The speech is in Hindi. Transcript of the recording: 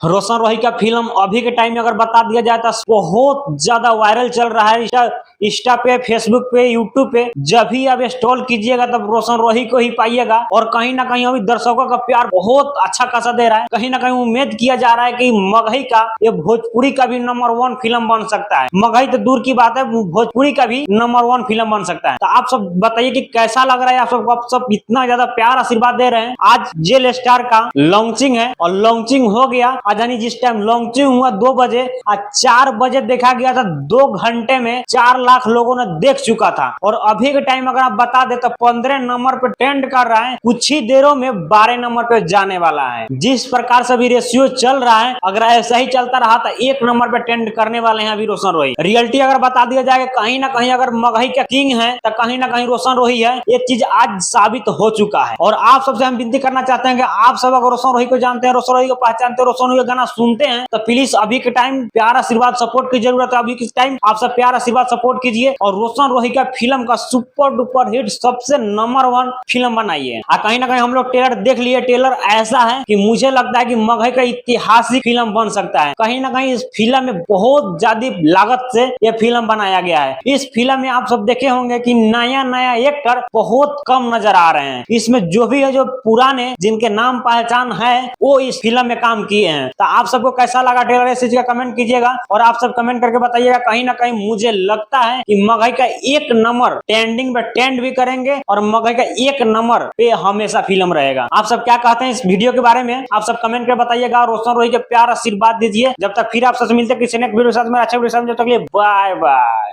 रोशन रोही का फिल्म अभी के टाइम में अगर बता दिया जाए तो बहुत ज्यादा वायरल चल रहा है। इंस्टा पे, फेसबुक पे, यूट्यूब पे जब भी आप स्टॉल कीजिएगा तब रोशन रोही को ही पाइएगा। और कहीं ना कहीं अभी दर्शकों का प्यार बहुत अच्छा खासा दे रहा है। कहीं ना कहीं उम्मीद किया जा रहा है कि मगही का ये भोजपुरी का भी नंबर 1 फिल्म बन सकता है। मगही तो दूर की बात है, भोजपुरी का भी नंबर 1 फिल्म बन सकता है। तो आप सब बताइए कि कैसा लग रहा है आप सबको। आप सब इतना ज्यादा प्यार आशीर्वाद दे रहे हैं। आज जेल स्टार का लॉन्चिंग है और लॉन्चिंग हो गया। यानी जिस टाइम लॉन्चिंग हुआ 2 बजे और 4 बजे देखा गया था, 2 घंटे में 4 लाख लोगों ने देख चुका था। और अभी के टाइम अगर आप बता दे तो 15 नंबर पे ट्रेंड कर रहा है, कुछ ही देरों में 12 नंबर पे जाने वाला है। जिस प्रकार से अभी रेशियो चल रहा है, अगर ऐसा ही चलता रहा तो 1 नंबर पे ट्रेंड करने वाले हैं अभी रोशन रोही। रियलिटी अगर बता दिया जाए कहीं ना कहीं अगर मगही का किंग है तो कहीं ना कहीं रोशन रोही है। ये चीज आज साबित हो चुका है। और आप सबसे हम विनती करना चाहते हैं कि आप सब अगर रोशन रोही को जानते हैं, रोशन रोही को पहचानते हैं, रोशन रोही का गाना सुनते हैं तो प्लीज अभी के टाइम प्यार आशीर्वाद सपोर्ट की जरूरत है। अभी के टाइम आप सब प्यार आशीर्वाद सपोर्ट कीजिए और रोशन रोही का फिल्म का सुपर डुपर हिट सबसे नंबर 1 फिल्म बनाइए। कहीं ना कहीं हम लोग ट्रेलर देख लिए। ट्रेलर ऐसा है कि मुझे लगता है कि मगही का ऐतिहासिक फिल्म बन सकता है। कहीं ना कहीं इस फिल्म में बहुत ज्यादा लागत से यह फिल्म बनाया गया है। इस फिल्म में आप सब देखे होंगे कि नया नया एक्टर बहुत कम नजर आ रहे हैं। इसमें जो भी है, जो पुराने जिनके नाम पहचान है वो इस फिल्म में काम किए हैं। तो आप सबको कैसा लगा ट्रेलर, इस चीज का कमेंट कीजिएगा और आप सब कमेंट करके बताइएगा। कहीं ना कहीं मुझे लगता है कि मगही का 1 नंबर ट्रेंडिंग पे ट्रेंड भी करेंगे और मगही का 1 नंबर पे हमेशा फिल्म रहेगा। आप सब क्या कहते हैं इस वीडियो के बारे में, आप सब कमेंट करके बताइएगा। रोशन रोही के प्यार आशीर्वाद दीजिए। जब तक फिर आप सबसे मिलते हैं किसी नेक्स्ट वीडियो के साथ में, अच्छा वीडियो, जब तक के लिए बाय बाय।